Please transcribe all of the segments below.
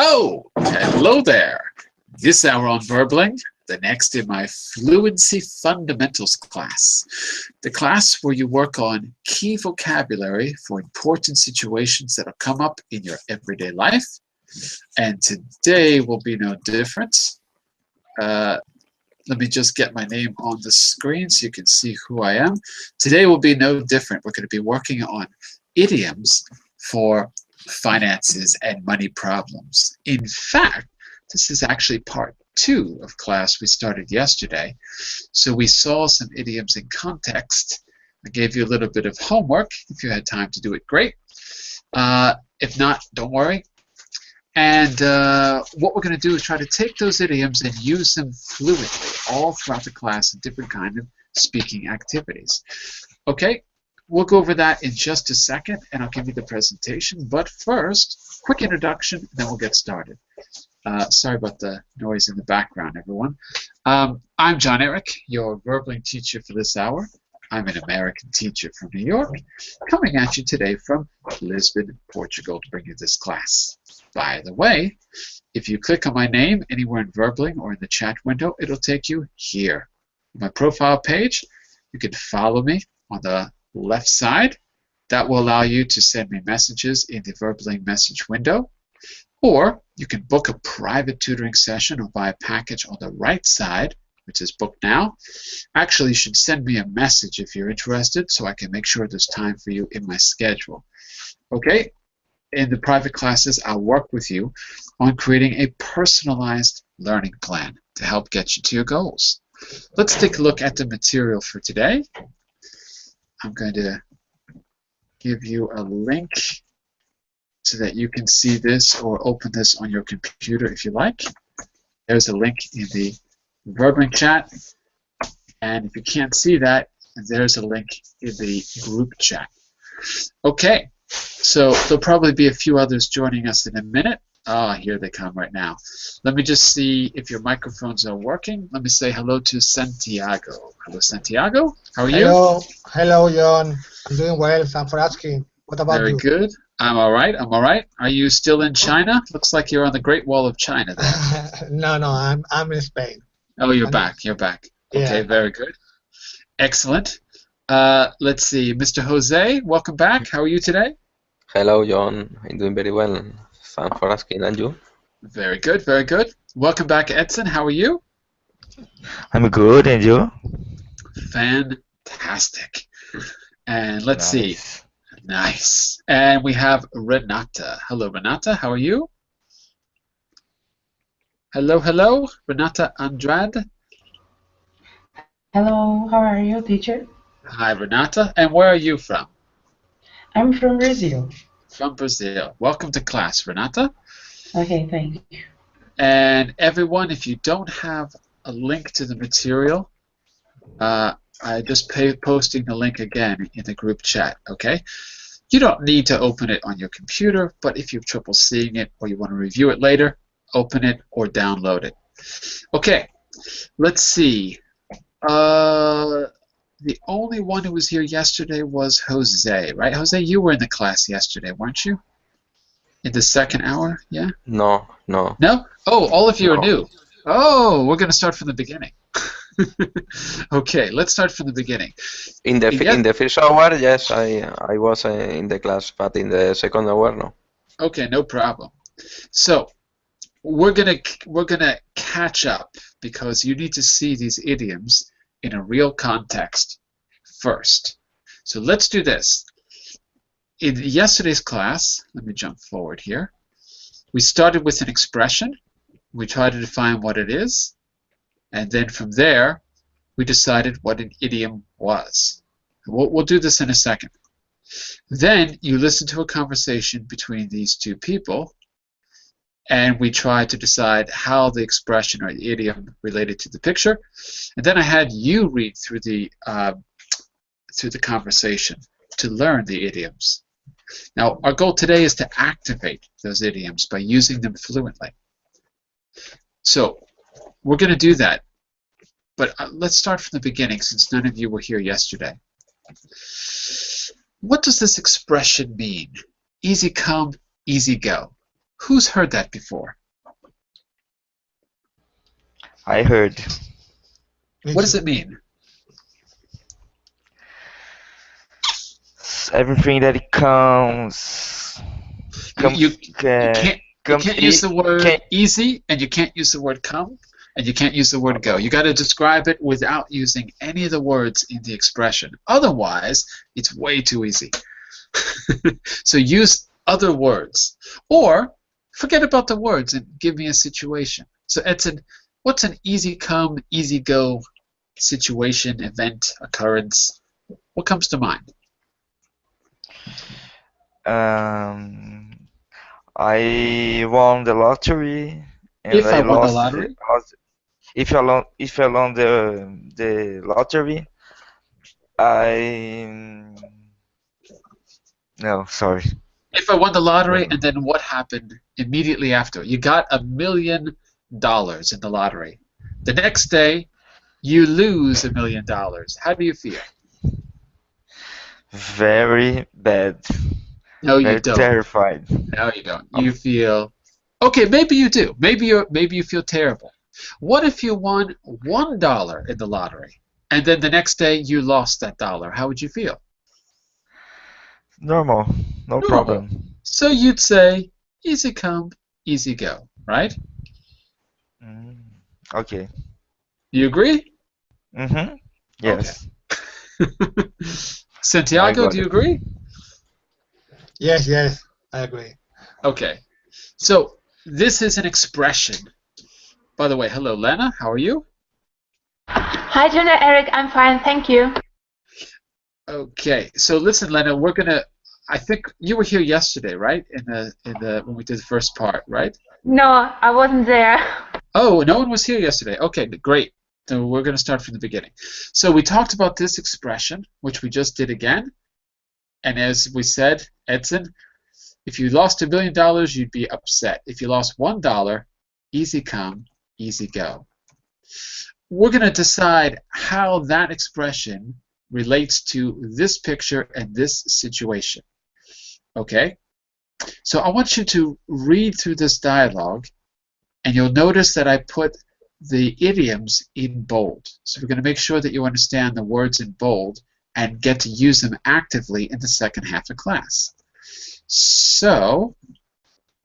Oh, hello there. This hour on Verbling, the next in my Fluency Fundamentals class. The class where you work on key vocabulary for important situations that will come up in your everyday life. And today will be no different. Let me just get my name on the screen so you can see who I am. Today will be no different. We're going to be working on idioms for finances and money problems. In fact, this is actually part 2 of class we started yesterday. So we saw some idioms in context. I gave you a little bit of homework. If you had time to do it, great. If not, don't worry. And what we're going to do is try to take those idioms and use them fluently all throughout the class in different kind of speaking activities. Okay, we'll go over that in just a second, and I'll give you the presentation. But first, quick introduction, and then we'll get started. Sorry about the noise in the background, everyone. I'm John Eric, your Verbling teacher for this hour. I'm an American teacher from New York, coming at you today from Lisbon, Portugal, to bring you this class. By the way, if you click on my name anywhere in Verbling or in the chat window, it'll take you here. My profile page, you can follow me on the left side. That will allow you to send me messages in the Verbling message window. Or you can book a private tutoring session or buy a package on the right side, which is book now. Actually, you should send me a message if you're interested so I can make sure there's time for you in my schedule. Okay? In the private classes, I'll work with you on creating a personalized learning plan to help get you to your goals. Let's take a look at the material for today. I'm going to give you a link so that you can see this or open this on your computer if you like. There's a link in the Verbling chat, and if you can't see that, there's a link in the group chat. Okay, so there'll probably be a few others joining us in a minute. Ah, here they come right now. Let me just see if your microphones are working. Let me say hello to Santiago. Hello, Santiago. How are you? Hello, John. I'm doing well. Thanks for asking. What about you? Very good. I'm all right. I'm all right. Are you still in China? Looks like you're on the Great Wall of China there. No, I'm in Spain. Oh, you're back. You're back. Okay, Yeah. very good. Excellent. Let's see. Mr. Jose, welcome back. How are you today? Hello, John. I'm doing very well. Thanks for asking. And you? Very good. Very good. Welcome back, Edson. How are you? I'm good, and you? Fantastic. And let's see. Nice. And we have Renata. Hello, Renata. How are you? Hello, hello. Renata Andrade. Hello, how are you, teacher? Hi, Renata. And where are you from? I'm from Brazil. From Brazil. Welcome to class, Renata. Okay, thank you. And everyone, if you don't have a link to the material, I just posting the link again in the group chat, okay? You don't need to open it on your computer, but if you have trouble seeing it or you want to review it later, open it or download it. Okay, let's see. The only one who was here yesterday was Jose, right? Jose, you were in the class yesterday, weren't you? In the second hour, yeah? No. No? Oh, all of you are new. Oh, we're going to start from the beginning. Okay, let's start from the beginning. In the first hour, yes, I was in the class, but in the second hour, no. Okay, no problem. So we're gonna catch up because you need to see these idioms in a real context first. So let's do this. In yesterday's class, let me jump forward here. We started with an expression. We tried to define what it is. And then from there, we decided what an idiom was. We'll do this in a second. Then you listen to a conversation between these two people, and we try to decide how the expression or the idiom related to the picture. And then I had you read through the conversation to learn the idioms. Now, our goal today is to activate those idioms by using them fluently. So we're going to do that, but let's start from the beginning since none of you were here yesterday. What does this expression mean? Easy come, easy go. Who's heard that before? I heard. What does it mean? Everything that comes You comes can't use the word easy, and you can't use the word come, and you can't use the word go. You got to describe it without using any of the words in the expression. Otherwise, it's way too easy. So use other words, or forget about the words and give me a situation. So Edson, what's an easy come, easy go situation, event, occurrence? What comes to mind? I won the lottery and If I I won the lost lottery? if I won the lottery, I no, sorry. If I won the lottery, and then what happened immediately after? You got $1 million in the lottery. The next day, you lose $1 million. How do you feel? Very bad. No, you Very don't. terrified. No, you don't. You feel okay. Maybe you do. Maybe you feel terrible. What if you won $1 in the lottery, and then the next day you lost that dollar? How would you feel? Normal, no Normal. problem. So you'd say, easy come, easy go, right? Okay. You agree? Mm-hmm. Yes. Okay. Santiago, do you agree? Yes, yes, I agree. Okay. So this is an expression. By the way, hello, Lena. How are you? Hi, Junior Eric. I'm fine, thank you. Okay. So listen, Lena, we're gonna. I think you were here yesterday, right? In the when we did the first part, right? No, I wasn't there. Oh, no one was here yesterday. Okay, great. So we're going to start from the beginning. So we talked about this expression, which we just did again. And as we said, Edson, if you lost $1 million, you'd be upset. If you lost $1, easy come, easy go. We're going to decide how that expression relates to this picture and this situation. Okay? So I want you to read through this dialogue, and you'll notice that I put the idioms in bold. So we're going to make sure that you understand the words in bold and get to use them actively in the second half of class. So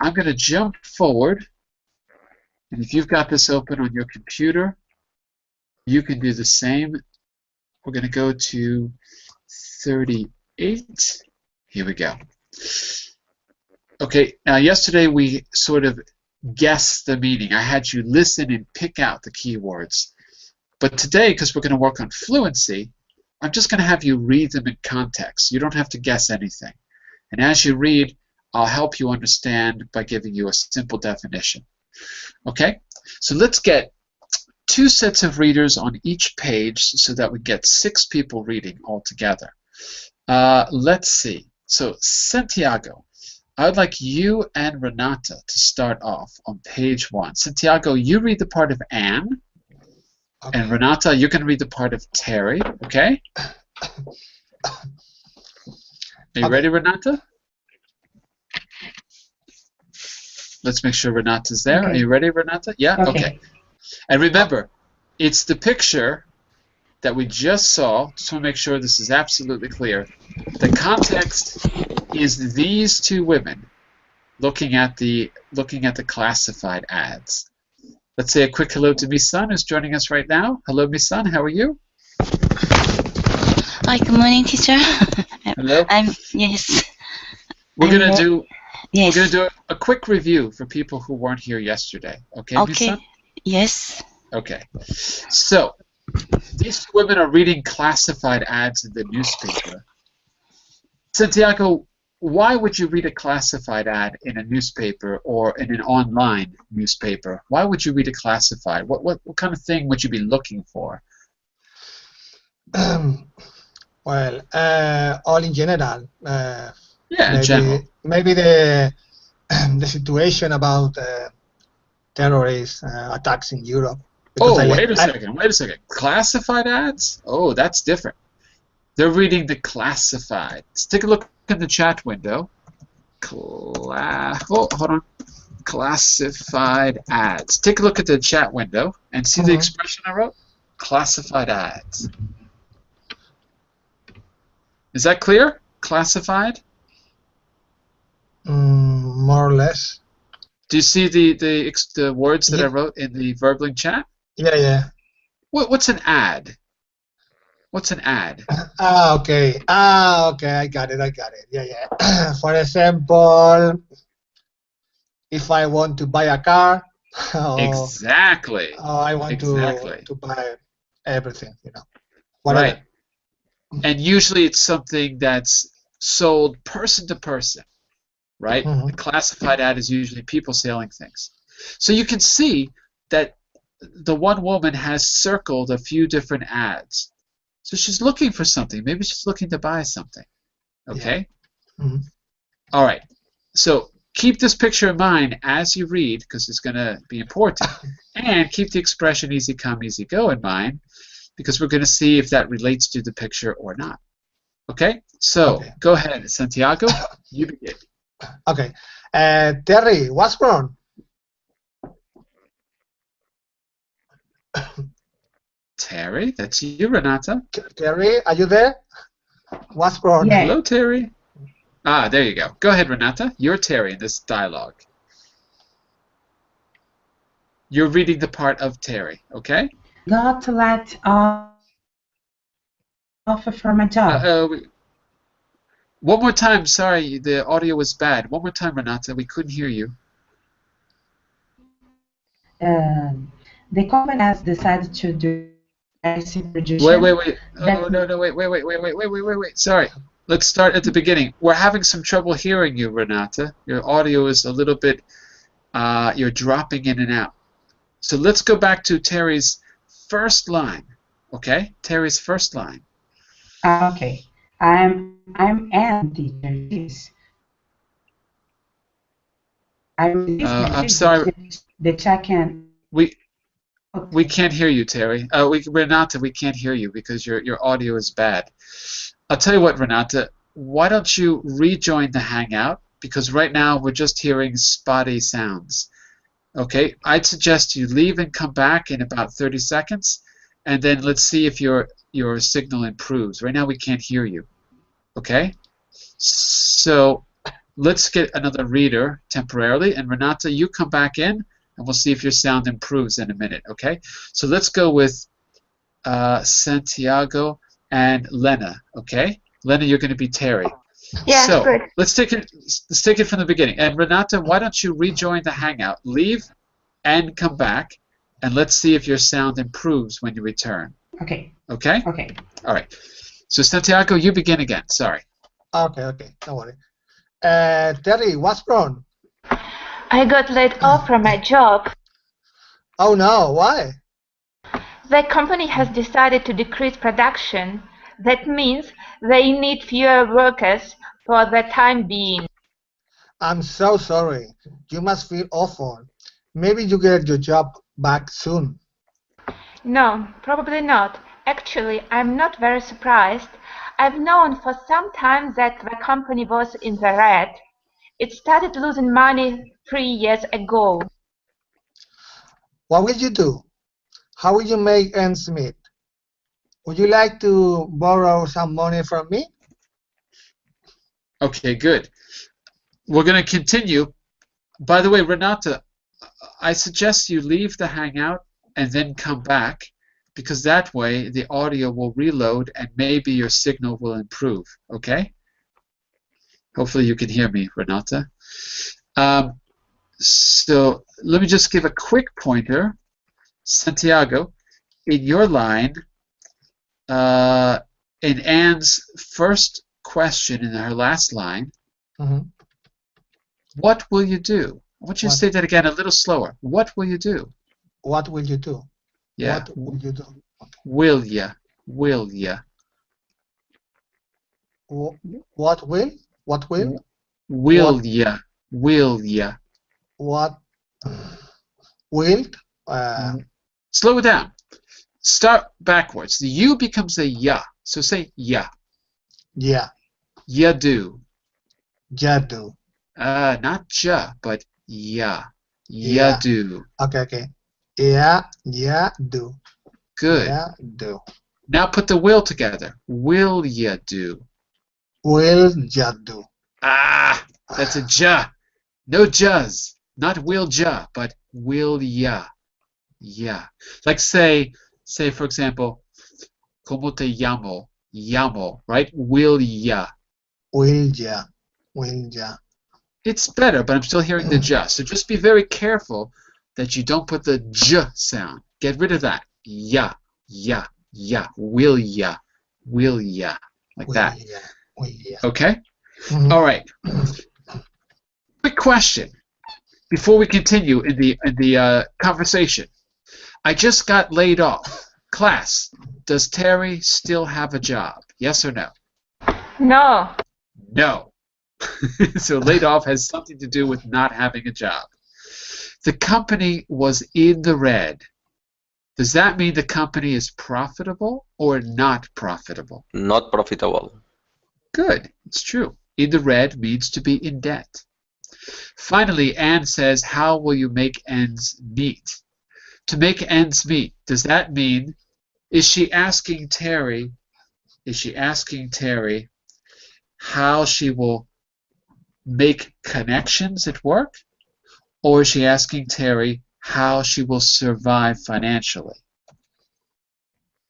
I'm going to jump forward, and if you've got this open on your computer, you can do the same. We're going to go to 38. Here we go. Okay, now yesterday we sort of guessed the meaning. I had you listen and pick out the keywords. But today, because we're going to work on fluency, I'm just going to have you read them in context. You don't have to guess anything. And as you read, I'll help you understand by giving you a simple definition. Okay? So let's get 2 sets of readers on each page so that we get 6 people reading all together. Let's see. So Santiago, I would like you and Renata to start off on page 1. Santiago, you read the part of Anne. Okay. And Renata, you can read the part of Terry, okay? Are you ready, Renata? Let's make sure Renata's there. Okay. Are you ready, Renata? Yeah? Okay. And remember, it's the picture that we just saw. Just want to make sure this is absolutely clear. The context is these 2 women looking at the classified ads. Let's say a quick hello to Misan, who's joining us right now. Hello, Misan. How are you? Hi, good morning, teacher. Hello. Yes. We're gonna do Yes. a quick review for people who weren't here yesterday. Okay, Okay. Misan? Yes. Okay. So these 2 women are reading classified ads in the newspaper. Santiago, why would you read a classified ad in a newspaper or in an online newspaper? Why would you read a classified? What kind of thing would you be looking for? Well, all in general. Yeah, in general. Maybe the the situation about terrorist attacks in Europe. Oh, wait a second. Classified ads? Oh, that's different. They're reading the classified. Let's take a look in the chat window. Oh, hold on. Classified ads. Take a look at the chat window and see the expression I wrote? Classified ads. Is that clear? Classified? More or less. Do you see the words that I wrote in the Verbling chat? Yeah. What's an ad? What's an ad? Okay. I got it. Yeah. For example, if I want to buy a car, Exactly. I want Exactly. to buy everything, whatever. Right. And usually it's something that's sold person to person, right? The classified ad is usually people selling things. So you can see that the one woman has circled a few different ads. So she's looking for something. Maybe she's looking to buy something. Okay? Yeah. All right. So keep this picture in mind as you read, because it's going to be important. And keep the expression easy come, easy go in mind, because we're going to see if that relates to the picture or not. Okay? So go ahead, Santiago. You begin. Okay. Terry, what's wrong? Terry, that's you, Renata. Terry, are you there? What's wrong? Yeah. Hello, Terry. Ah, there you go. Go ahead, Renata. You're Terry in this dialogue. You're reading the part of Terry, okay? Got to let offer for my job. One more time. Sorry, the audio was bad. One more time, Renata. We couldn't hear you. The company has decided to do price reduction. Wait. Oh, no. Wait. Sorry. Let's start at the beginning. We're having some trouble hearing you, Renata. Your audio is a little bit, you're dropping in and out. So let's go back to Terry's first line, okay? Terry's first line. Okay. I'm an teacher. Yes. I'm sorry. The check-in. We can't hear you, Terry. Renata, we can't hear you because your audio is bad. I'll tell you what, Renata. Why don't you rejoin the Hangout? Because right now we're just hearing spotty sounds. Okay, I'd suggest you leave and come back in about 30 seconds, and then let's see if your signal improves. Right now we can't hear you. Okay, so let's get another reader temporarily, and Renata, you come back in, and we'll see if your sound improves in a minute. Okay, so let's go with Santiago and Lena. Okay, Lena, you're going to be Terry. Yeah, so good. let's take it from the beginning. And Renata, why don't you rejoin the Hangout? Leave and come back, and let's see if your sound improves when you return. Okay. Okay? Okay. All right. So Santiago, you begin again. Sorry. Okay. Don't worry. Terry, what's wrong? I got laid off from my job. Oh no, why? The company has decided to decrease production. That means they need fewer workers for the time being. I'm so sorry. You must feel awful. Maybe you get your job back soon. No, probably not. Actually, I'm not very surprised. I've known for some time that the company was in the red. It started losing money 3 years ago. What will you do? How will you make ends meet? Would you like to borrow some money from me? Okay, good. We're going to continue. By the way, Renata, I suggest you leave the Hangout and then come back, because that way the audio will reload and maybe your signal will improve. Okay? Hopefully you can hear me, Renata. So let me just give a quick pointer. Santiago, in your line, in Anne's first question in her last line, what will you do? I want you to say that again a little slower. What will you do? What will you do? Yeah. What will you do? Will ya? Will ya? What will? What will? Will ya? Will ya? What will? Slow it down. Start backwards. The U becomes a ya. So say ya. Yeah. Ya do. Ya do. Not ja, but ya. Ya Yeah. do. Okay. Yeah, do. Good. Yeah, do. Now put the will together. Will ya do? Will ya do? Ah, that's a ja. No ja's. Not will ja, but will ya. Yeah. Like say for example, como te llamo? Llamo, right? Will ya. Will ya? Will ya? It's better, but I'm still hearing the ja. So just be very careful that you don't put the j sound. Get rid of that. Ya, ya, ya. Will ya. Will ya. Like Will that. ya? Will ya? Okay? Mhm. All right. Quick question before we continue in the conversation. I just got laid off. Class, does Terry still have a job? Yes or no? No. No. So laid off has something to do with not having a job. The company was in the red. Does that mean the company is profitable or not profitable? Not profitable. Good. It's true. In the red means to be in debt. Finally, Anne says, how will you make ends meet? To make ends meet, does that mean, is she asking Terry how she will make connections at work? Or is she asking Terry how she will survive financially?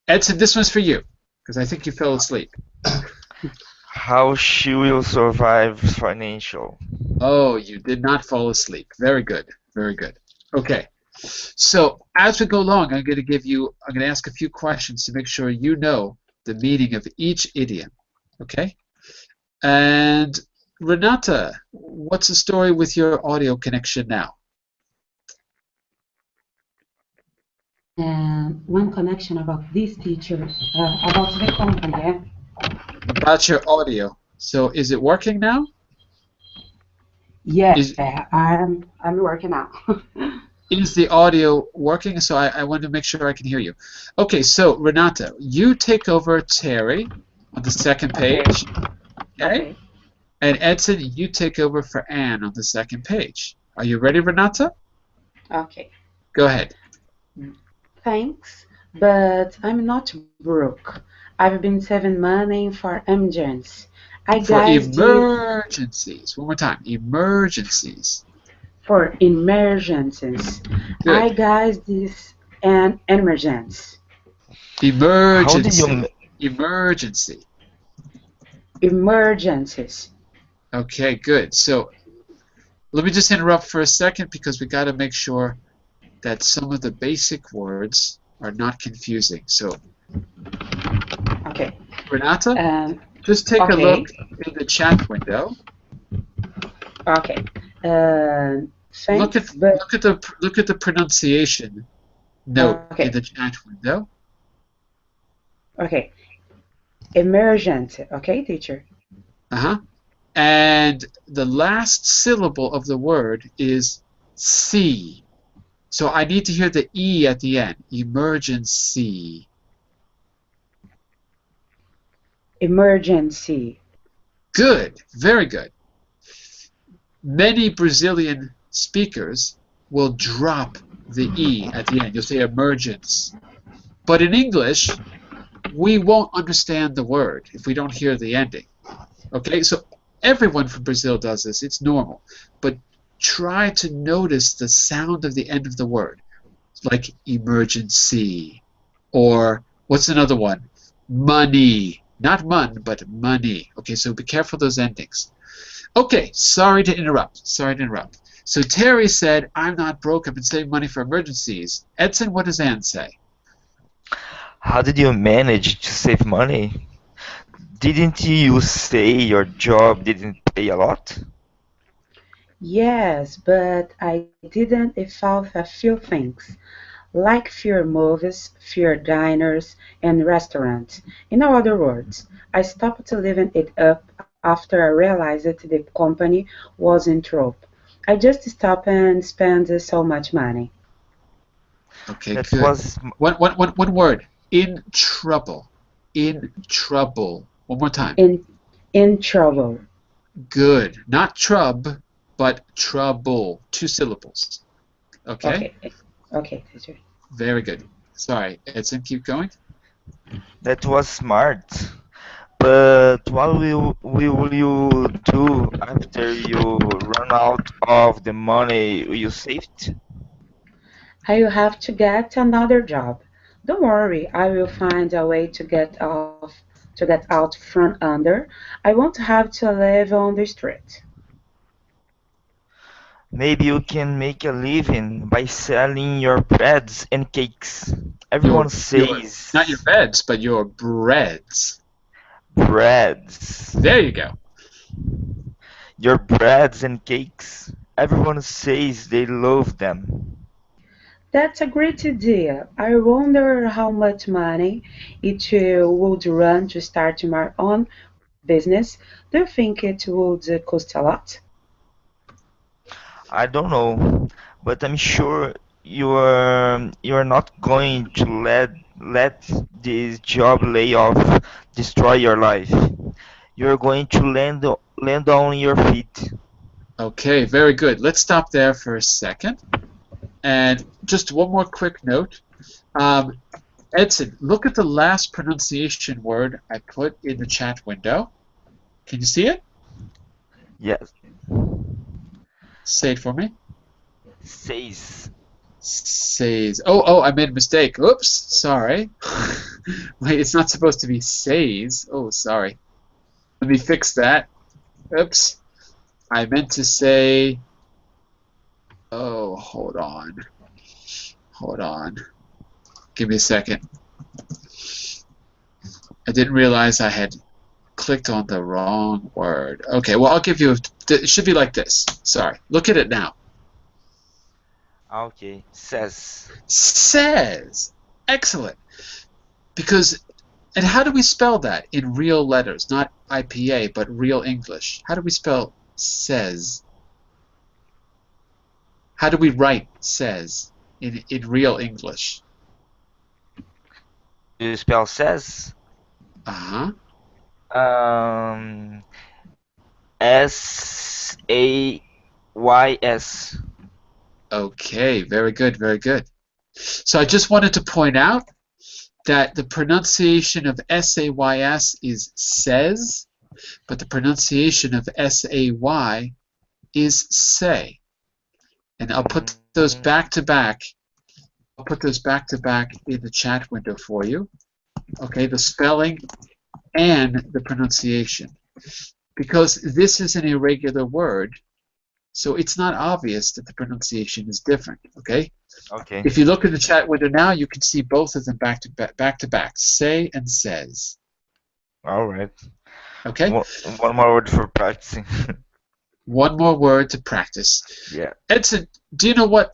Edson, this one's for you, because I think you fell asleep. How she will survive financial. Oh, you did not fall asleep. Very good. Very good. Okay. So as we go along, I'm going to ask a few questions to make sure you know the meaning of each idiom. Okay? And Renata, what's the story with your audio connection now? And one connection about this teacher, about the company. Eh? About your audio. So is it working now? Yeah, Is I'm working out. is the audio working? So I want to make sure I can hear you. Okay, so Renata, you take over Terry on the second page. Okay? And Edson, you take over for Anne on the second page. Are you ready, Renata? Okay. Go ahead. Thanks, but I'm not broke. I've been saving money for emergencies. For emergencies. One more time. Emergencies. For emergencies. Good. I guys this an emergency. Emergency. Emergency. Emergencies. Okay, good. So let me just interrupt for a second because we got to make sure that some of the basic words are not confusing. So, Okay. Renata, just take a look in the chat window. Okay. Look Thanks, at the pronunciation note in the chat window. Okay. Emergency. Okay, teacher. And the last syllable of the word is C. So I need to hear the E at the end. Emergency. Emergency. Good. Very good. Many Brazilian speakers will drop the E at the end. You'll say emergence. But in English, we won't understand the word if we don't hear the ending. Okay, so everyone from Brazil does this. It's normal. But try to notice the sound of the end of the word, like emergency, or what's another one? Money. Not mun, but money. Okay, so be careful of those endings. Okay, sorry to interrupt. So Terry said, I'm not broke. I've been saving money for emergencies. Edson, what does Anne say? How did you manage to save money? Didn't you say your job didn't pay a lot? Yes, but I didn't evolve a few things, like fewer movies, fewer diners, and restaurants. In other words, I stopped living it up after I realized that the company was in trouble. I just stopped and spent so much money. Okay, That good. was One word. In trouble. In trouble. One more time. In trouble. Good. Not trub, but trouble. 2 syllables. Okay? Okay, teacher. Very good. Sorry, Edson, keep going. That was smart. But what will you do after you run out of the money you saved? I will have to get another job. Don't worry, I will find a way to get out from under. I won't have to live on the street. Maybe you can make a living by selling your breads and cakes. Everyone Your not your says beds, but your breads. breads. There you go. Your breads and cakes. Everyone says they love them. That's a great idea. I wonder how much money it would run to start my own business. Do you think it would cost a lot? I don't know, but I'm sure you're not going to let this job layoff destroy your life. You're going to land on your feet. Okay, very good. Let's stop there for a second. And just one more quick note. Edson, look at the last pronunciation word I put in the chat window. Can you see it? Yes, Say it for me. says. Says. Oh, I made a mistake. Oops, sorry. Wait, it's not supposed to be says. Oh, sorry. Let me fix that. Oops. I meant to say. Oh, hold on. Hold on. Give me a second. I didn't realize I had clicked on the wrong word. Okay, well, I'll give you. It should be like this. Sorry. Look at it now. Okay, says. Says. Excellent. Because, and how do we spell that in real letters? Not IPA, but real English. How do we spell says? How do we write says in real English? How do you spell says? Uh-huh. Um, Says. Okay, very good, very good. So I just wanted to point out that the pronunciation of says is says, but the pronunciation of say is say. And I'll put those back to back. I'll put those back to back in the chat window for you. Okay, the spelling and the pronunciation. Because this is an irregular word, so it's not obvious that the pronunciation is different. Okay? Okay. If you look at the chat window now, you can see both of them back to back. Say and says. All right. Okay? One more word for practicing. One more word to practice. Yeah. Edson, do you know what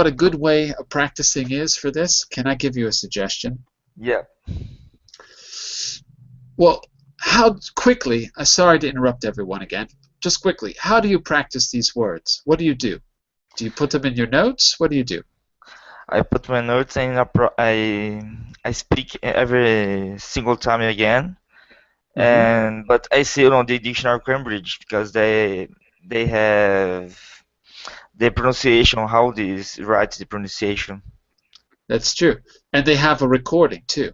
a good way of practicing is for this? Can I give you a suggestion? Yeah. Well, how quickly, sorry to interrupt everyone again, just quickly, how do you practice these words? What do you do? Do you put them in your notes? What do you do? I put my notes in I speak every single time again, but I see it on the dictionary Cambridge because they have the pronunciation, how this writes the pronunciation. That's true. And they have a recording too.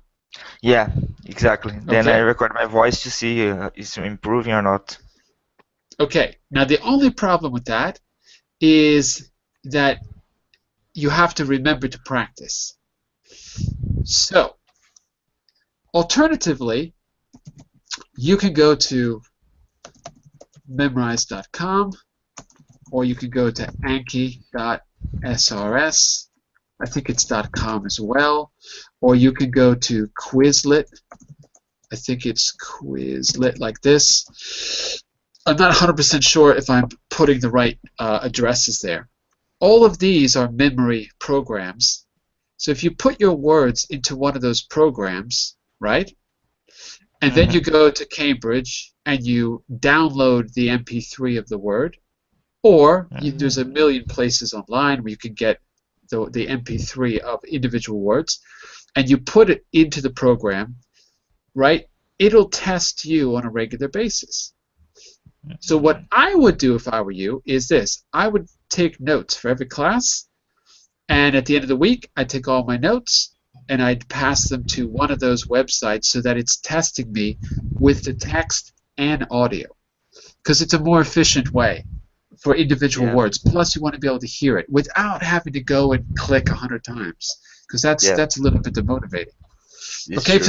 Yeah, exactly. Then Okay. I record my voice to see is it improving or not. Okay. Now the only problem with that is that you have to remember to practice. So, alternatively, you can go to memrise.com or you can go to anki.srs. I think it's .com as well. Or you can go to Quizlet. I think it's Quizlet like this. I'm not 100% sure if I'm putting the right addresses there. All of these are memory programs. So if you put your words into one of those programs, right, and then you go to Cambridge and you download the MP3 of the word, or there's a million places online where you can get the MP3 of individual words, and you put it into the program, right, it'll test you on a regular basis. So what I would do if I were you is this. I would take notes for every class, And at the end of the week, I'd take all my notes and I'd pass them to one of those websites so that it's testing me with the text and audio. Because it's a more efficient way for individual Yeah. words. Plus, you want to be able to hear it without having to go and click 100 times. Because that's a little bit demotivating. It's Okay, true.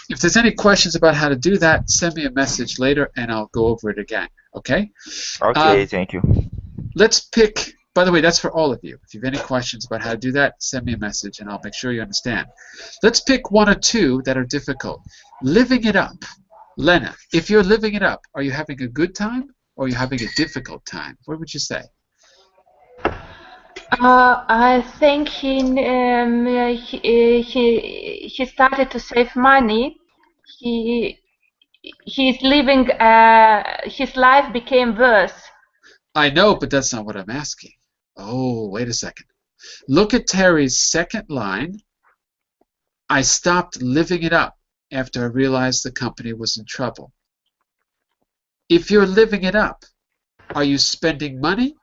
if there's any questions about how to do that, send me a message later and I'll go over it again. Okay? Okay, thank you. Let's pick, by the way, that's for all of you. If you have any questions about how to do that, send me a message and I'll make sure you understand. Let's pick one or two that are difficult. Living it up. Lena, if you're living it up, are you having a good time or are you having a difficult time? What would you say? I think he started to save money. He's living. His life became worse. I know, but that's not what I'm asking. Oh, wait a second. Look at Terry's second line. I stopped living it up after I realized the company was in trouble. If you're living it up, are you spending money?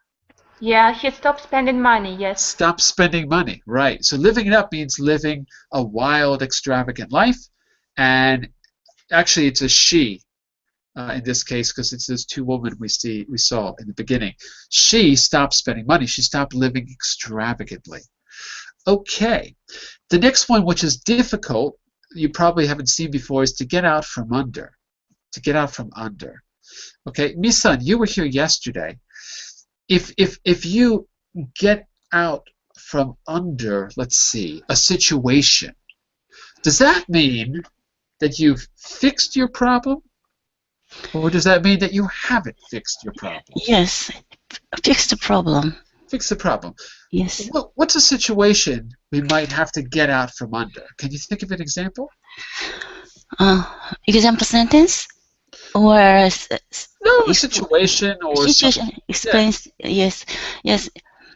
Yeah, he stopped spending money. Yes. Stop spending money, right. So living it up means living a wild, extravagant life. And actually, it's a she in this case because it's those two women we saw in the beginning. She stopped spending money. She stopped living extravagantly. Okay. The next one, which is difficult, you probably haven't seen before, is to get out from under. To get out from under. Okay, Misan, you were here yesterday. If you get out from under, let's see, a situation, does that mean that you've fixed your problem? Or does that mean that you haven't fixed your problem? Yes. Fix the problem. Fix the problem. Yes. What's a situation we might have to get out from under? Can you think of an example? Example sentence? Or No, a situation or situation something. explains. Yeah. Yes.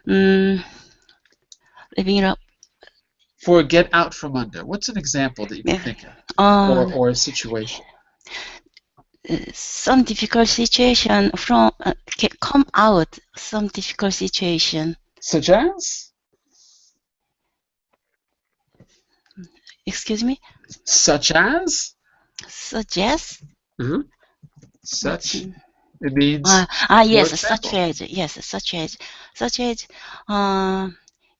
Living it up. For get out from under. What's an example that you can think of? Or a situation? Some difficult situation from come out. Some difficult situation. Such as? Excuse me. Such as? Suggest. Mm-hmm. Such. It means. Yes. Such as. Yes. Such as.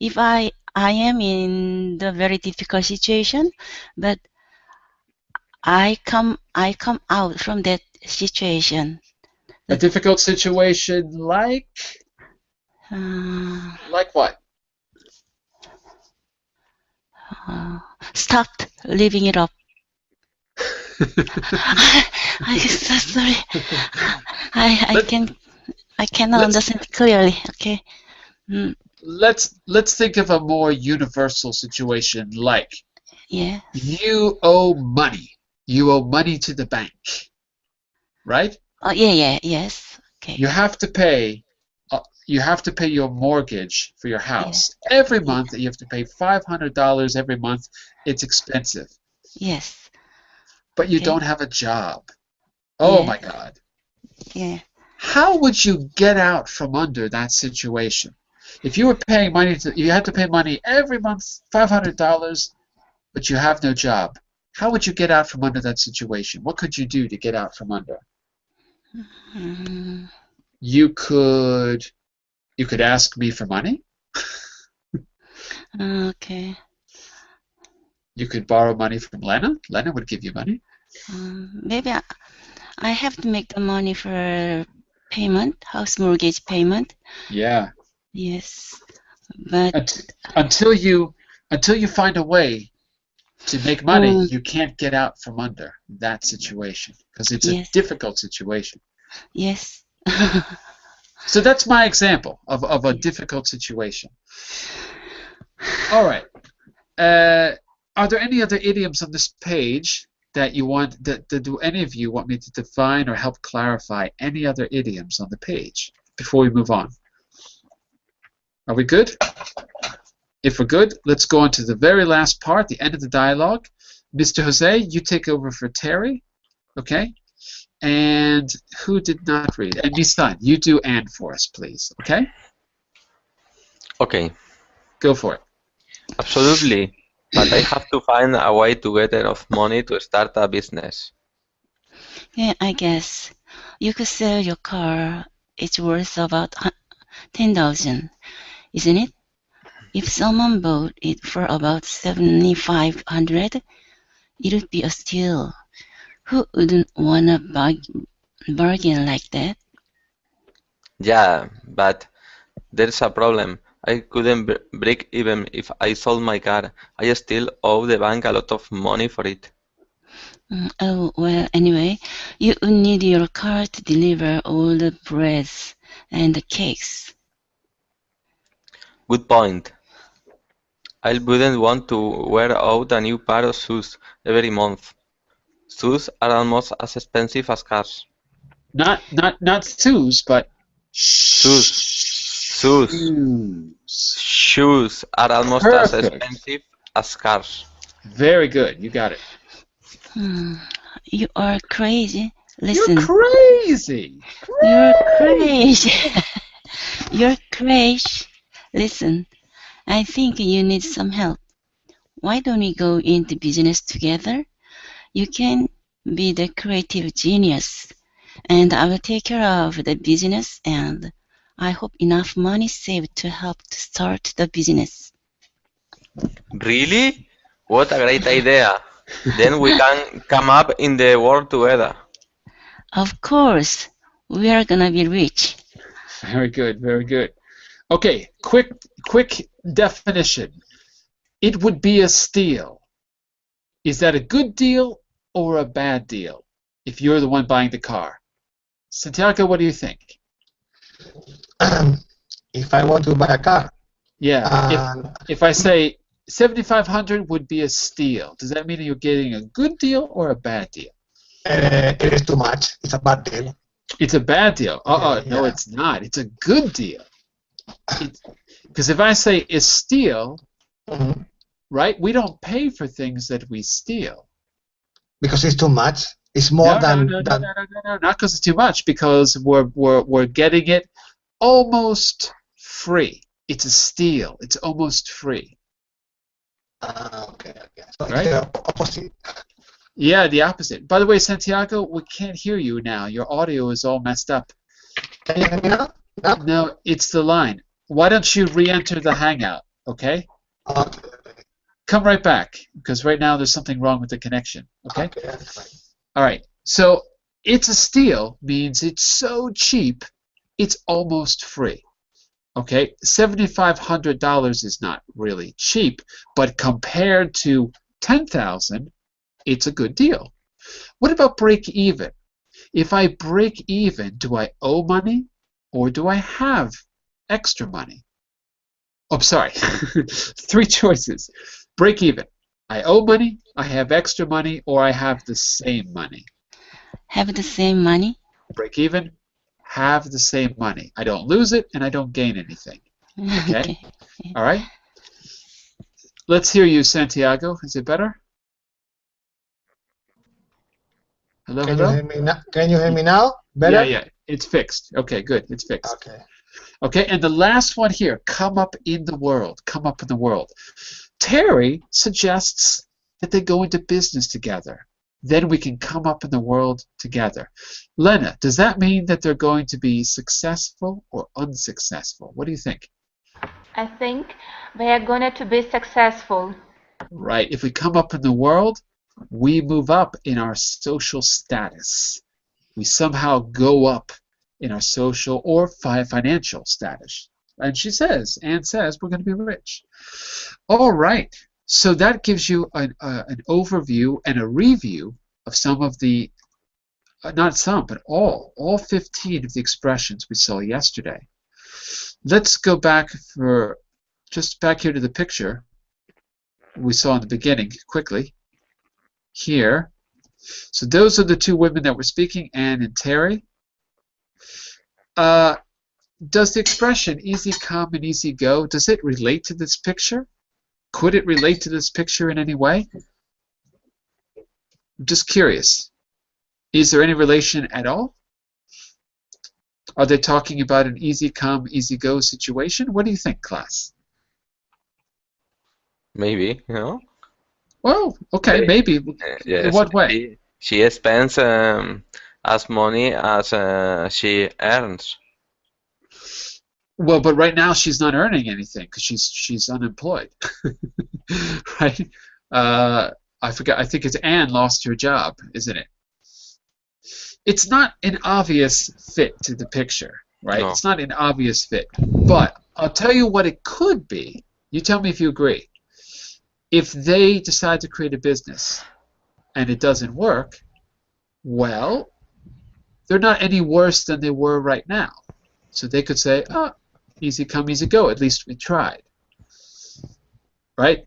If I am in the very difficult situation, but I come out from that situation. A difficult situation like what? Stopped living it up. I'm so sorry. I cannot understand clearly. Okay. Let's think of a more universal situation like. Yeah. You owe money. You owe money to the bank, right? Oh yeah. Yes. Okay. You have to pay. You have to pay your mortgage for your house every month. You have to pay $500 every month. It's expensive. Yes. But you don't have a job. Oh my God. Yeah. How would you get out from under that situation? If you were paying money you had to pay money every month, $500, but you have no job. How would you get out from under that situation? What could you do to get out from under? You could ask me for money. Okay. You could borrow money from Lena. Lena would give you money. Maybe I have to make the money for payment, house mortgage payment. Yeah. Yes. But until you find a way to make money, you can't get out from under that situation because it's a difficult situation. Yes. So that's my example of a difficult situation. All right. Are there any other idioms on this page that you want do any of you want me to define or help clarify any other idioms on the page before we move on? Are we good? If we're good, let's go on to the very last part, the end of the dialogue. Mr. Jose, you take over for Terry, okay? And who did not read? And Misan, you do and for us, please, okay? Okay. Go for it. Absolutely. But I have to find a way to get enough money to start a business. Yeah, I guess you could sell your car. It's worth about 10,000, isn't it? If someone bought it for about 7,500, it would be a steal. Who wouldn't want a bargain like that? Yeah, but there's a problem. I couldn't break even if I sold my car. I still owe the bank a lot of money for it. Oh, well, anyway, you would need your car to deliver all the breads and the cakes. Good point. I wouldn't want to wear out a new pair of shoes every month. Shoes are almost as expensive as cars. Not shoes, but Shoes. shoes. Shoes are almost as Perfect. expensive as cars. Very good. You got it. You are crazy. Listen. You're crazy. You're crazy. You're crazy. Listen, I think you need some help. Why don't we go into business together? You can be the creative genius, and I will take care of the business, and I hope enough money saved to help to start the business. Really? What a great idea. Then we can come up in the world together. Of course, we are gonna be rich. Very good. Very good. Okay. Quick definition. It would be a steal. Is that a good deal or a bad deal if you're the one buying the car? Santiago, what do you think? If I want to buy a car, Yeah. If I say 7,500 would be a steal, does that mean you're getting a good deal or a bad deal? it is too much. It's a bad deal. It's a bad deal. No, Yeah. it's not. It's a good deal. Because if I say a steal, Mhm. right, we don't pay for things that we steal. Because it's too much. It's more No, than not because it's too much. Because we're getting it almost free. It's a steal. It's almost free. Okay. So Right? it's the opposite. Yeah, the opposite. By the way, Santiago, we can't hear you now. Your audio is all messed up. Can you hear me now? No? No, it's the line. Why don't you re-enter the Hangout, okay? Okay. Come right back, because right now there's something wrong with the connection, okay? Okay, that's fine. All right, so it's a steal means it's so cheap, it's almost free, okay? $7,500 is not really cheap, but compared to $10,000, it's a good deal. What about break even? If I break even, do I owe money or do I have extra money? Oh, sorry. 3 choices. Break even. I owe money, I have extra money, or I have the same money. Have the same money? Break even, have the same money. I don't lose it and I don't gain anything. Okay? All right? Let's hear you, Santiago. Is it better? Hello, Can hello? you hear me now? Can you hear me now? Better? Yeah. It's fixed. Okay, good. It's fixed. Okay. Okay, and the last one here, come up in the world. Come up in the world. Terry suggests that they go into business together. Then we can come up in the world together. Lena, does that mean that they're going to be successful or unsuccessful? What do you think? I think they are going to be successful. Right. If we come up in the world, we move up in our social status. We somehow go up in our social or financial status. And Anne says, we're going to be rich. All right. So that gives you an overview and a review of some of the, not some, but all 15 of the expressions we saw yesterday. Let's go back just back here to the picture we saw in the beginning quickly. Here. So those are the 2 women that were speaking, Anne and Terry. Does the expression easy come and easy go, does it relate to this picture? Could it relate to this picture in any way? I'm just curious. Is there any relation at all? Are they talking about an easy come, easy go situation? What do you think, class? Maybe, you know? Well, okay, maybe. In Yes, what way? she spends as money as she earns. Well, but right now she's not earning anything because she's unemployed, right? Uh, I forgot. I think it's Anne lost her job, isn't it? It's not an obvious fit to the picture, right? No. It's not an obvious fit. But I'll tell you what it could be. You tell me if you agree. If they decide to create a business and it doesn't work, well, they're not any worse than they were right now. So they could say, oh, easy come, easy go. At least we tried, right?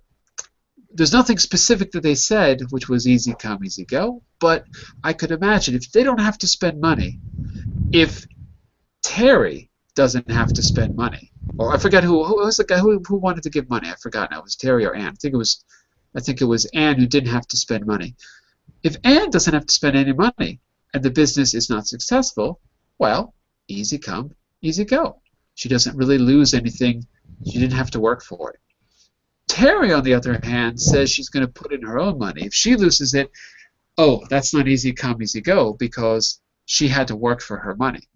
There's nothing specific that they said which was easy come, easy go, but I could imagine if they don't have to spend money, if Terry doesn't have to spend money, or I forget who was the guy who wanted to give money. I forgot now. It was Terry or Ann. I think it was Ann who didn't have to spend money. If Ann doesn't have to spend any money and the business is not successful, well, easy come, easy go. She doesn't really lose anything. She didn't have to work for it. Terry, on the other hand, says she's going to put in her own money. If she loses it, oh, that's not easy come, easy go because she had to work for her money.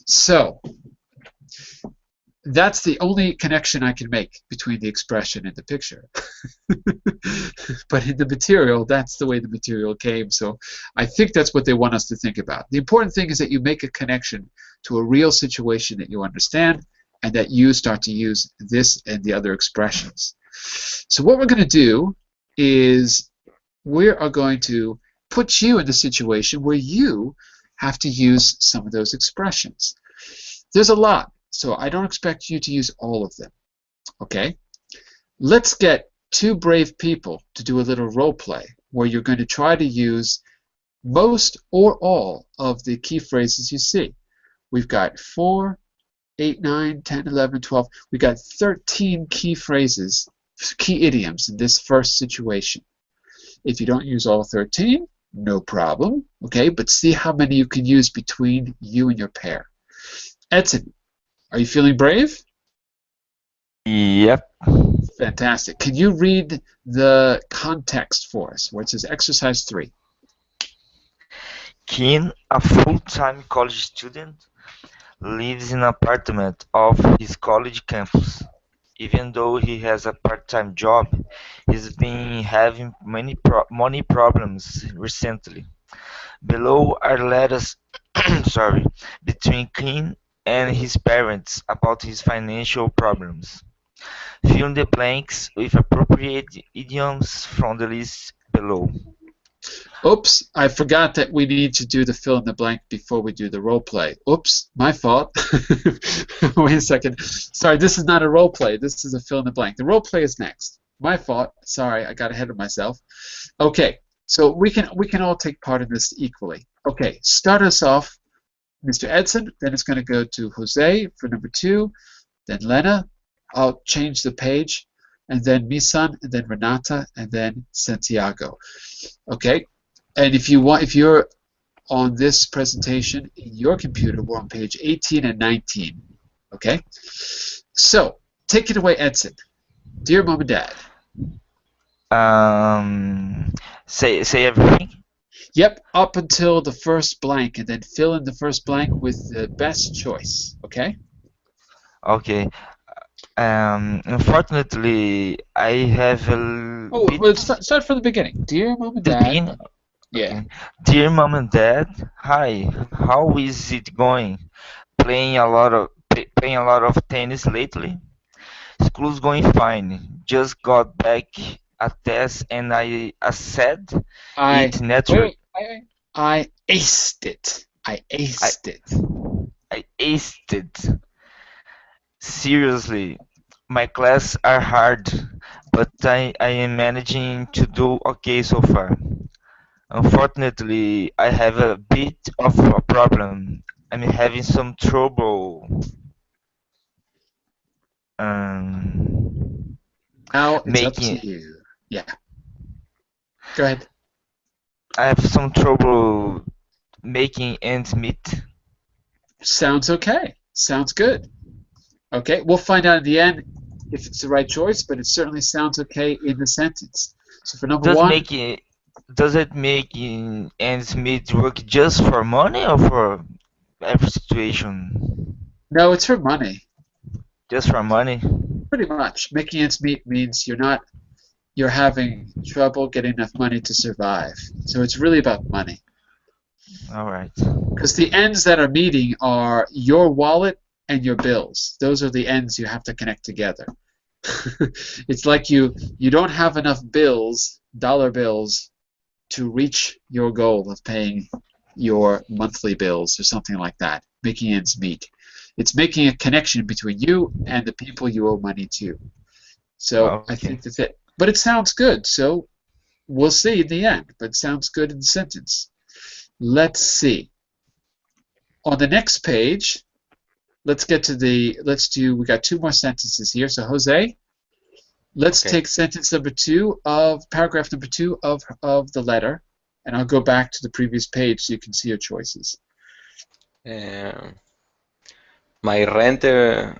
So that's the only connection I can make between the expression and the picture. But in the material, that's the way the material came. So I think that's what they want us to think about. The important thing is that you make a connection to a real situation that you understand and that you start to use this and the other expressions. So what we're going to do is we are going to put you in the situation where you have to use some of those expressions. There's a lot, so I don't expect you to use all of them. Okay? Let's get two brave people to do a little role play where you're going to try to use most or all of the key phrases you see. We've got 4, 8, 9, 10, 11, 12. We've got 13 key phrases, key idioms in this first situation. If you don't use all 13, no problem, okay? But see how many you can use between you and your pair. Edson, are you feeling brave? Yep. Fantastic. Can you read the context for us, where it says exercise 3? Keen, a full-time college student, lives in an apartment off his college campus. Even though he has a part-time job, he's been having many money problems recently. Below are letters sorry, between Keen and his parents about his financial problems. Fill in the blanks with appropriate idioms from the list below. Oops, I forgot that we need to do the fill in the blank before we do the role play. Oops, my fault. Wait a second. Sorry, this is not a role play. This is a fill in the blank. The role play is next. My fault. Sorry, I got ahead of myself. Okay, so we can all take part in this equally. Okay, start us off, Mr. Edson. Then it's going to go to Jose for number 2. Then Lena. I'll change the page. And then Misan, and then Renata, and then Santiago. Okay. And if you're on this presentation in your computer, we're on page 18 and 19. Okay? So, take it away, Edson. Dear Mom and Dad. Say everything. Yep, up until the first blank, and then fill in the first blank with the best choice. Okay? Okay. Unfortunately, I have a Oh, bit well, start from the beginning. Dear Mom and the Dad. beginning. Yeah. Okay. Dear Mom and Dad, hi. How is it going? Playing a lot of tennis lately. School's going fine. Just got back a test and I said it natural. I aced it. I aced it. I aced it. Seriously, my classes are hard, but I am managing to do okay so far. Unfortunately, I have a bit of a problem. I'm having some trouble Now it's up to making. you. Yeah. Go ahead. I have some trouble making ends meet. Sounds okay. Sounds good. Okay, we'll find out at the end if it's the right choice, but it certainly sounds okay in the sentence. So for number Does one, make it does it making ends meet work just for money or for every situation? no, it's for money. Just for money. Pretty much. Making ends meet means you're having trouble getting enough money to survive. So it's really about money. All right. Because the ends that are meeting are your wallet and your bills. Those are the ends you have to connect together. It's like you don't have enough bills, dollar bills, to reach your goal of paying your monthly bills or something like that, making ends meet. It's making a connection between you and the people you owe money to. So I Okay. think that's it. But it sounds good, so we'll see in the end. But it sounds good in the sentence. Let's see. On the next page, let's get to we got two more sentences here. So Jose, let's Okay. take sentence number 2 of paragraph number 2 of the letter, and I'll go back to the previous page so you can see your choices. Um, my rent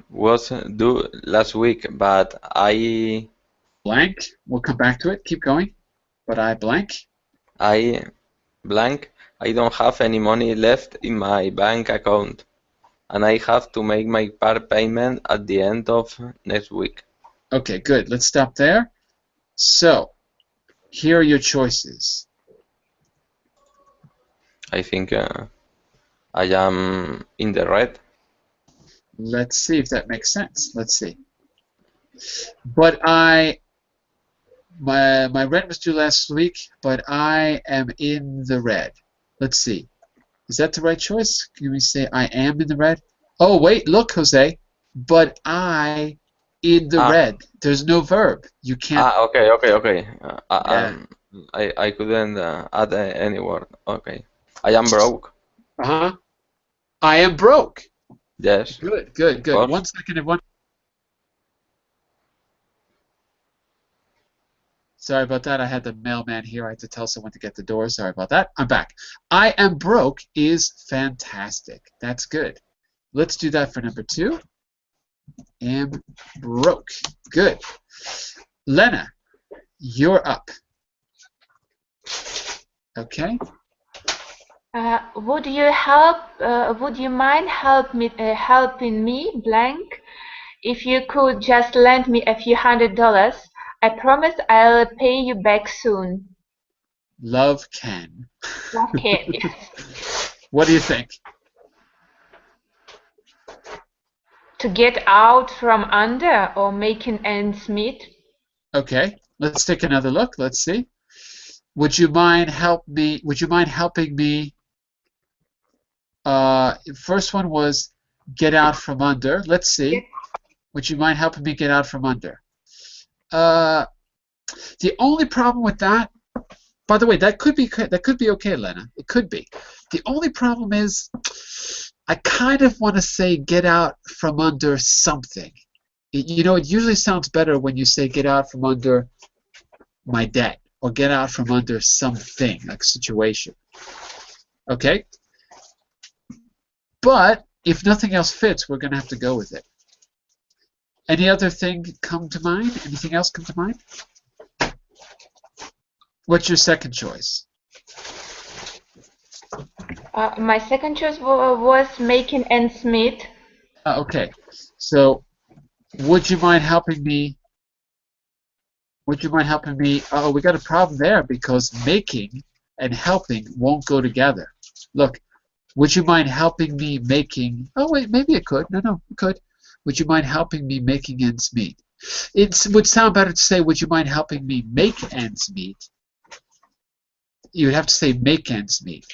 was due last week, but I Blank. We'll come back to it. Keep going. But I blank. I blank. I don't have any money left in my bank account, and I have to make my part payment at the end of next week. Okay, good. Let's stop there. So, here are your choices. I think I am in the red. Let's see if that makes sense. Let's see. But my rent was due last week, but I am in the red. Let's see. Is that the right choice? Can we say I am in the red? Oh, wait, look, Jose. But I in the red. There's no verb. You can't. Okay. Yeah. I couldn't add any word. Okay. I am broke. Uh-huh. I am broke. Yes. Good, good, good. Course. 1 second. Sorry about that. I had the mailman here. I had to tell someone to get the door. Sorry about that. I'm back. I am broke is fantastic. That's good. Let's do that for number 2. Am broke. Good. Lena, you're up. Okay. Would you mind helping me, blank? If you could just lend me a few $100, I promise I'll pay you back soon. Love can. Okay. What do you think? To get out from under or making ends meet? Okay. Let's take another look. Let's see. Would you mind helping me? First one was get out from under. Let's see. Would you mind helping me get out from under? The only problem with that, by the way, that could be okay, Lena. It could be. The only problem is, I kind of want to say get out from under something. It usually sounds better when you say get out from under my debt or get out from under something, like situation. Okay? But if nothing else fits, we're going to have to go with it. Any other thing come to mind? Anything else come to mind? What's your second choice? My second choice was making ends meet. Okay. So, would you mind helping me? Oh, we got a problem there because making and helping won't go together. Look, would you mind helping me making? Oh wait, maybe it could. No, it could. Would you mind helping me making ends meet? It would sound better to say, would you mind helping me make ends meet? You would have to say make ends meet.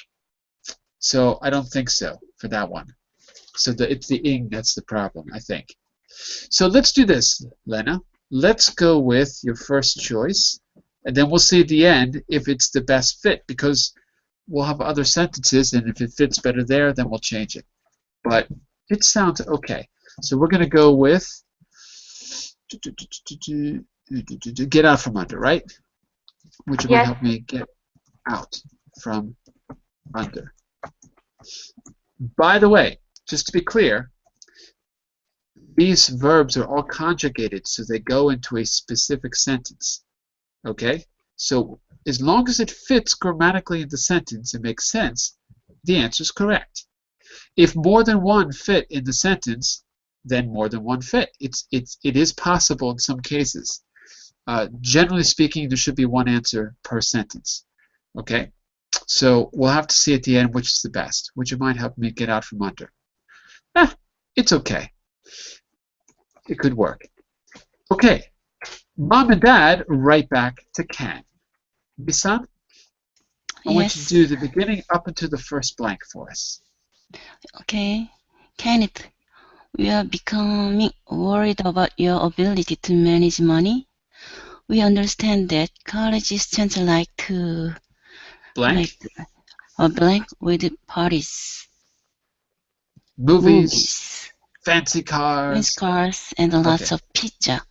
So I don't think so for that one. So it's the ing that's the problem, I think. So let's do this, Lena. Let's go with your first choice, and then we'll see at the end if it's the best fit, because we'll have other sentences, and if it fits better there, then we'll change it. But it sounds okay. So we're going to go with get out from under, right? Would you mind help me get out from under? By the way, just to be clear, these verbs are all conjugated, so they go into a specific sentence. Okay? So as long as it fits grammatically in the sentence and makes sense, the answer is correct. If more than one fit in the sentence, then more than one fit. It is possible in some cases. Generally speaking, there should be one answer per sentence. Okay? So we'll have to see at the end which is the best. Would you mind helping me get out from under? It's okay. It could work. Okay. Mom and Dad write back to Ken. Bisan, I want you to do the beginning up into the first blank for us. Okay. Kenneth, we are becoming worried about your ability to manage money. We understand that college students like to Blank. Blank with parties, Movies, fancy cars, and lots of pizza.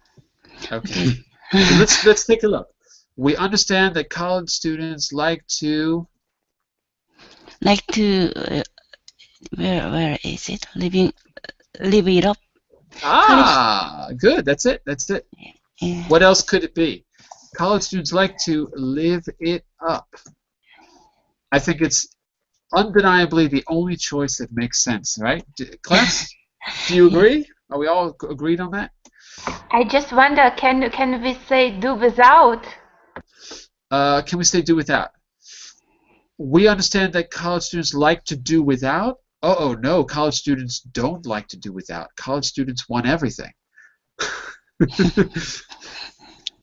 Okay. So let's take a look. We understand that college students like to where is it? Live it up. Good. That's it. Yeah. What else could it be? College students like to live it up. I think it's undeniably the only choice that makes sense, right? Class, do you agree? Are we all agreed on that? I just wonder, can we say do without? Can we say do without? We understand that college students like to do without. Oh no, college students don't like to do without. College students want everything.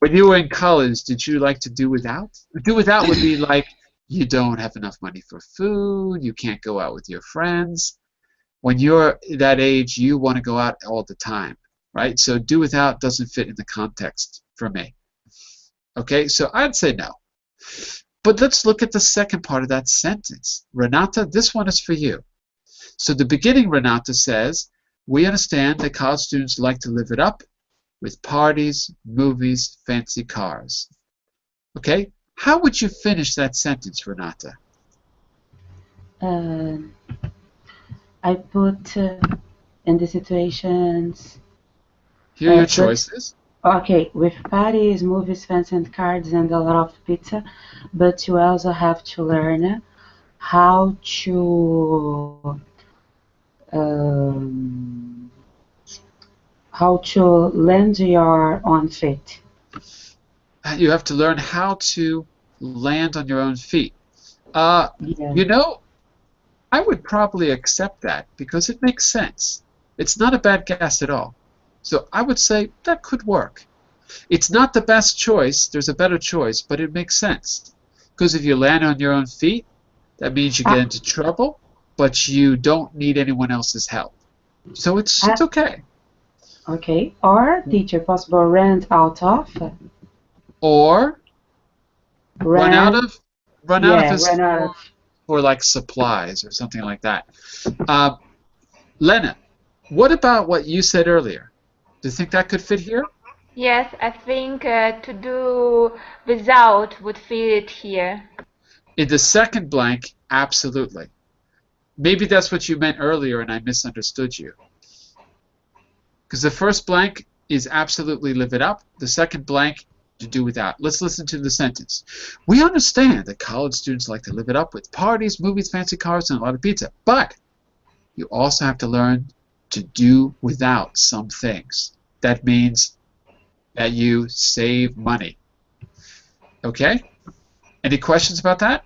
When you were in college, did you like to do without? Do without would be like you don't have enough money for food, you can't go out with your friends. When you're that age, you want to go out all the time, right? So do without doesn't fit in the context for me. Okay, so I'd say no. But let's look at the second part of that sentence. Renata, this one is for you. So the beginning, Renata says, we understand that college students like to live it up with parties, movies, fancy cars. Okay, how would you finish that sentence, Renata? I put in the situations. Here are your choices. Okay, with parties, movies, fancy cards, and a lot of pizza, but you also have to learn how to land your own feet. You have to learn how to land on your own feet. Yeah. You know, I would probably accept that because it makes sense. It's not a bad guess at all. So I would say that could work. It's not the best choice. There's a better choice, but it makes sense. Because if you land on your own feet, that means you get into trouble, but you don't need anyone else's help. So it's okay. Okay. Or teacher possible rent out of. Or run out of for like supplies or something like that. Lena, what about what you said earlier? Do you think that could fit here? Yes, I think to do without would fit here. In the second blank, absolutely. Maybe that's what you meant earlier and I misunderstood you. Because the first blank is absolutely live it up. The second blank, to do without. Let's listen to the sentence. We understand that college students like to live it up with parties, movies, fancy cars, and a lot of pizza. But you also have to learn to do without some things. That means that you save money. Okay? Any questions about that?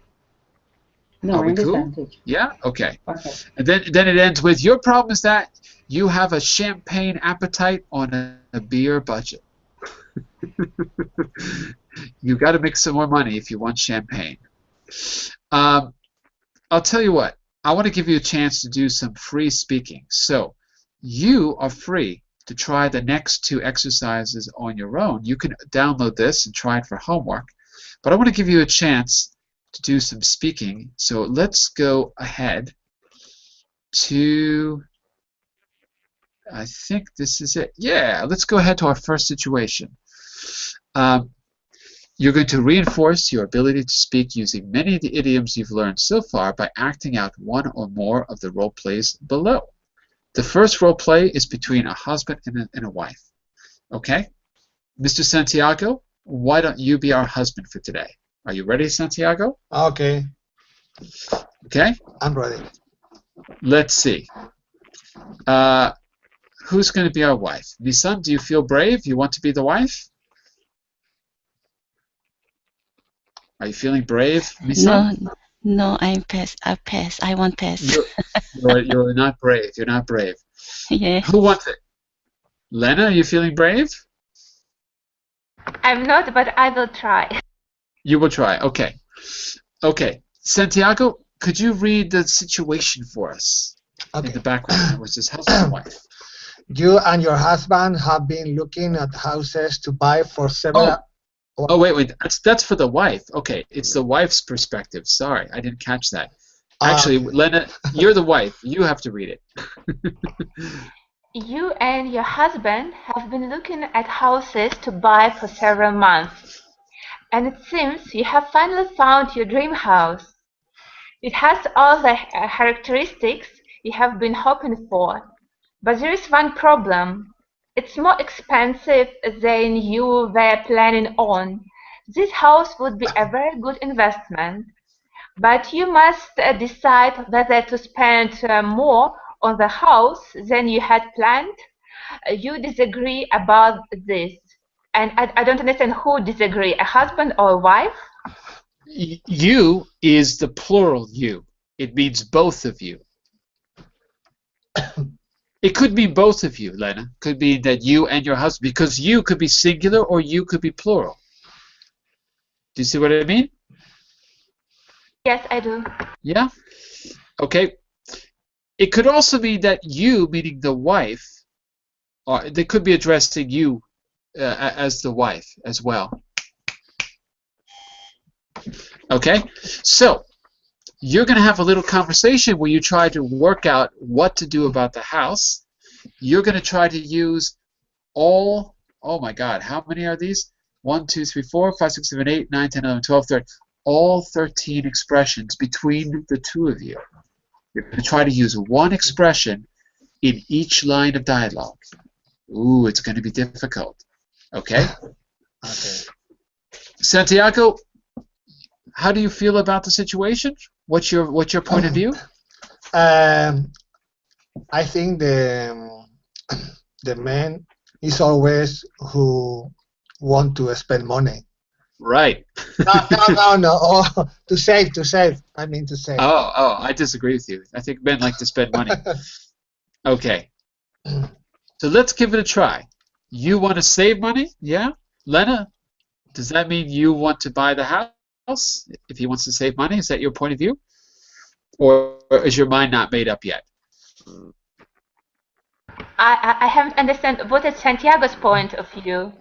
No, Are we cool? sentence. Yeah? Okay. Okay. And then it ends with, your problem is that you have a champagne appetite on a beer budget. You've got to make some more money if you want champagne. I'll tell you what. I want to give you a chance to do some free speaking. So you are free to try the next two exercises on your own. You can download this and try it for homework. But I want to give you a chance to do some speaking. So let's go ahead to, I think this is it. Yeah, let's go ahead to our first situation. You're going to reinforce your ability to speak using many of the idioms you've learned so far by acting out one or more of the role plays below. The first role play is between a husband and a wife. Okay? Mr. Santiago, why don't you be our husband for today? Are you ready, Santiago? Okay, Okay? I'm ready. Let's see. Who's going to be our wife? Nissan, do you feel brave? You want to be the wife? Are you feeling brave, Nissan? No, no, I'm pass. I pass. I won't pass. You're not brave. You're not brave. Yeah. Who wants it? Lena, are you feeling brave? I'm not, but I will try. You will try. Okay. Okay. Santiago, could you read the situation for us in the background? It was his husband and wife. You and your husband have been looking at houses to buy for several. Oh, wait. That's for the wife. Okay, it's the wife's perspective. Sorry, I didn't catch that. Actually, Lena, you're the wife. You have to read it. You and your husband have been looking at houses to buy for several months, and it seems you have finally found your dream house. It has all the characteristics you have been hoping for, but there is one problem. It's more expensive than you were planning on. This house would be a very good investment, but you must decide whether to spend more on the house than you had planned. You disagree about this. And I don't understand who disagree, a husband or a wife? You is the plural you. It means both of you. It could mean both of you, Lena. Could be that you and your husband, because you could be singular or you could be plural. Do you see what I mean? Yes, I do. Yeah? Okay. It could also mean that you, meaning the wife, or they could be addressing you as the wife as well. Okay? So, you're going to have a little conversation where you try to work out what to do about the house. You're going to try to use all, oh my God, how many are these? 1, 2, 3, 4, 5, 6, 7, 8, 9, 10, 11, 12, 13. All 13 expressions between the two of you. You're going to try to use one expression in each line of dialogue. Ooh, it's going to be difficult. Okay? Okay. Santiago, how do you feel about the situation? What's your point of view? I think the man is always who want to spend money. Right. No. Oh, to save. I mean to save. Oh, I disagree with you. I think men like to spend money. Okay. So let's give it a try. You want to save money? Yeah? Lena, does that mean you want to buy the house if he wants to save money? Is that your point of view? Or is your mind not made up yet? I haven't understand what is Santiago's point of view.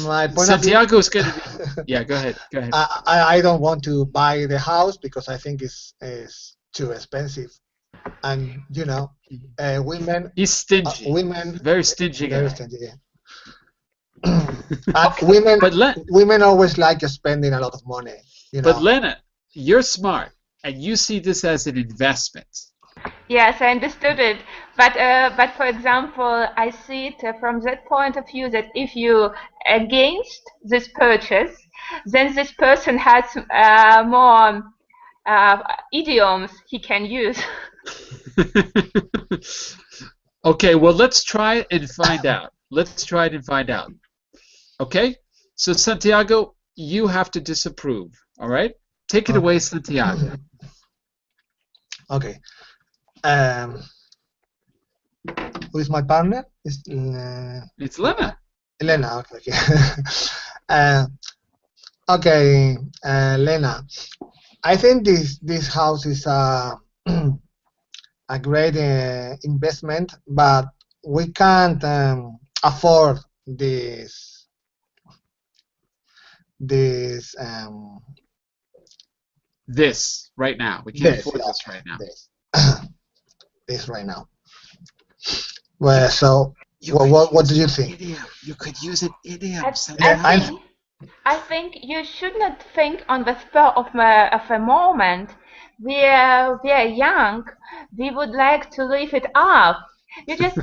My point Santiago of is going to be... Yeah, go ahead. I don't want to buy the house because I think it's too expensive, and you know, women. He's stingy. Women. Very stingy guy. Very stingy. Women. Women always like spending a lot of money. You know. But Lena, you're smart, and you see this as an investment. Yes, I understood it. But for example, I see it from that point of view that if you against this purchase, then this person has more idioms he can use. Okay, well, let's try it and find out. Okay? So, Santiago, you have to disapprove, all right? Take it away, Santiago. Okay. Who is my partner? It's Lena. Elena. Okay. Okay, Lena. I think this house is a great investment, but we can't afford this right now. We can't afford this right now. This right now. Well, so what do you think? You could use an idiom. I think you should not think on the spur of a moment. we are young. We would like to live it up. You just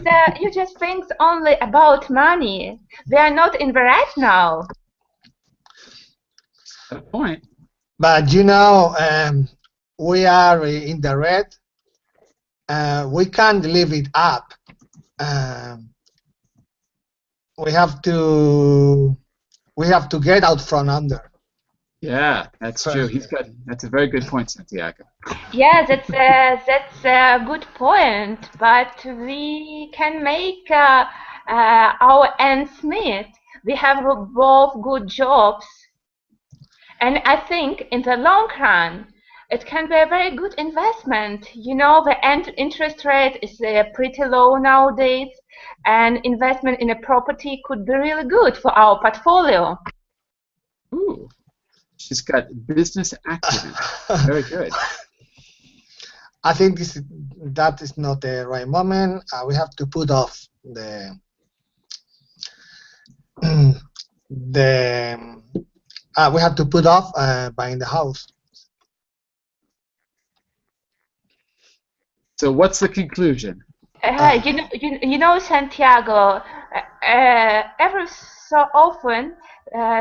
think only about money. We are not in the red now. Good point. But you know, we are in the red. We can't live it up. Um, we have to get out from under. Yeah, that's true. That's a very good point, Santiago. Yeah, that's a good point. But we can make our ends meet. We have both good jobs, and I think in the long run, it can be a very good investment. You know, the interest rate is pretty low nowadays, and investment in a property could be really good for our portfolio. Ooh, she's got business acumen. Very good. I think that is not the right moment. We have to put off the we have to put off buying the house. So what's the conclusion? You know, Santiago, every so often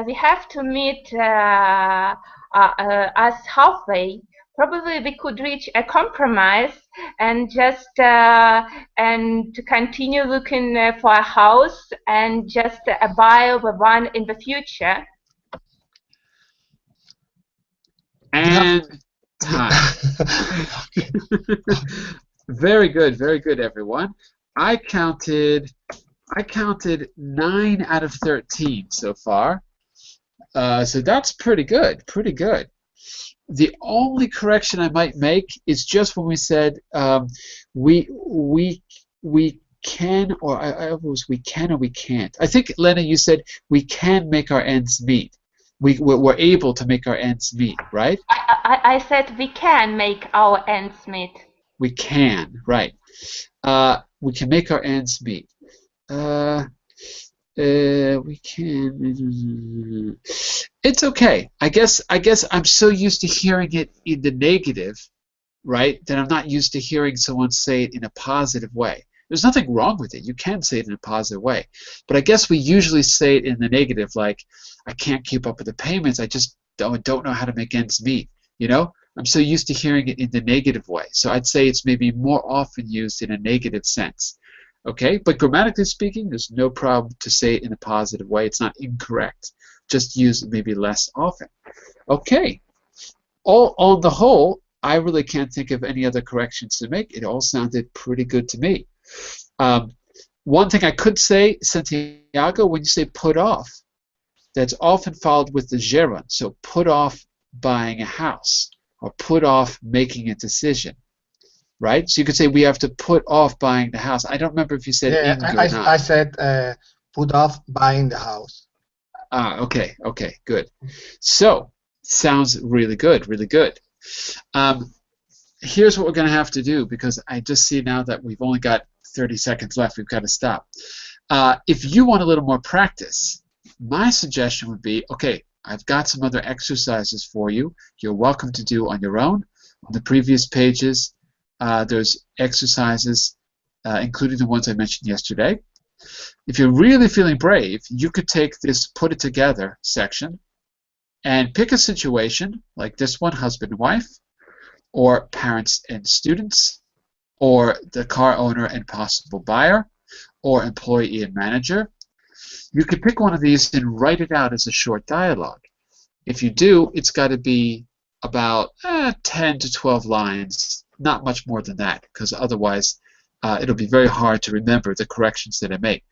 we have to meet us halfway. Probably we could reach a compromise and just and to continue looking for a house and just buy the one in the future. And time. Very good, everyone. I counted 9 out of 13 so far. So that's pretty good, The only correction I might make is just when we said we can, or I was we can or we can't. I think, Lena, you said we can make our ends meet. We're able to make our ends meet, right? I said we can make our ends meet. We can, right. We can make our ends meet. We can. It's okay. I guess I'm so used to hearing it in the negative, right, that I'm not used to hearing someone say it in a positive way. There's nothing wrong with it. You can say it in a positive way. But I guess we usually say it in the negative, like, I can't keep up with the payments. I just don't know how to make ends meet. You know? I'm so used to hearing it in the negative way. So I'd say it's maybe more often used in a negative sense. Okay? But grammatically speaking, there's no problem to say it in a positive way. It's not incorrect. Just use it maybe less often. Okay. On the whole, I really can't think of any other corrections to make. It all sounded pretty good to me. One thing I could say, Santiago, when you say put off, that's often followed with the gerund. So put off buying a house or put off making a decision, right? So you could say we have to put off buying the house. I don't remember if you said ing or not. I said put off buying the house. Okay, good. So, sounds really good. Here's what we're going to have to do, because I just see now that we've only got 30 seconds left. We've got to stop. If you want a little more practice, my suggestion would be, okay, I've got some other exercises for you. You're welcome to do on your own. On the previous pages, there's exercises, including the ones I mentioned yesterday. If you're really feeling brave, you could take this put it together section and pick a situation like this one, husband and wife, or parents and students, or the car owner and possible buyer, or employee and manager. You could pick one of these and write it out as a short dialogue. If you do, it's got to be about 10 to 12 lines, not much more than that, because otherwise it'll be very hard to remember the corrections that I make.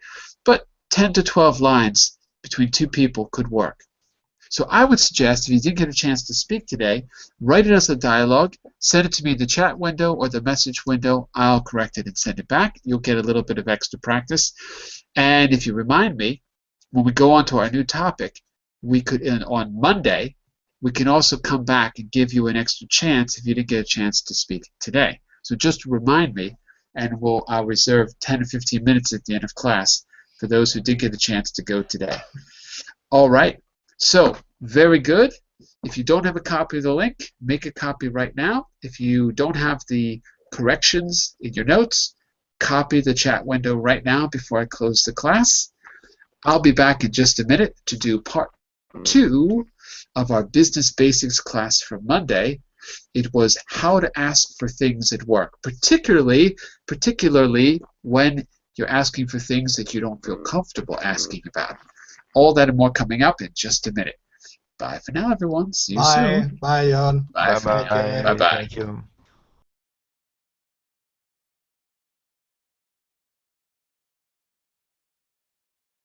But 10 to 12 lines between two people could work. So I would suggest, if you didn't get a chance to speak today, write it as a dialogue, send it to me in the chat window or the message window. I'll correct it and send it back. You'll get a little bit of extra practice. And if you remind me, when we go on to our new topic, we could, on Monday, we can also come back and give you an extra chance if you didn't get a chance to speak today. So just remind me, and I'll reserve 10 or 15 minutes at the end of class for those who did get a chance to go today. All right. So, very good. If you don't have a copy of the link, make a copy right now. If you don't have the corrections in your notes, copy the chat window right now before I close the class. I'll be back in just a minute to do part 2 of our business basics class from Monday. It was how to ask for things at work, particularly when you're asking for things that you don't feel comfortable asking about. All that and more coming up in just a minute. Bye for now, everyone. See you soon. Bye, John. Bye for now. Take care. Bye-bye. Thank you.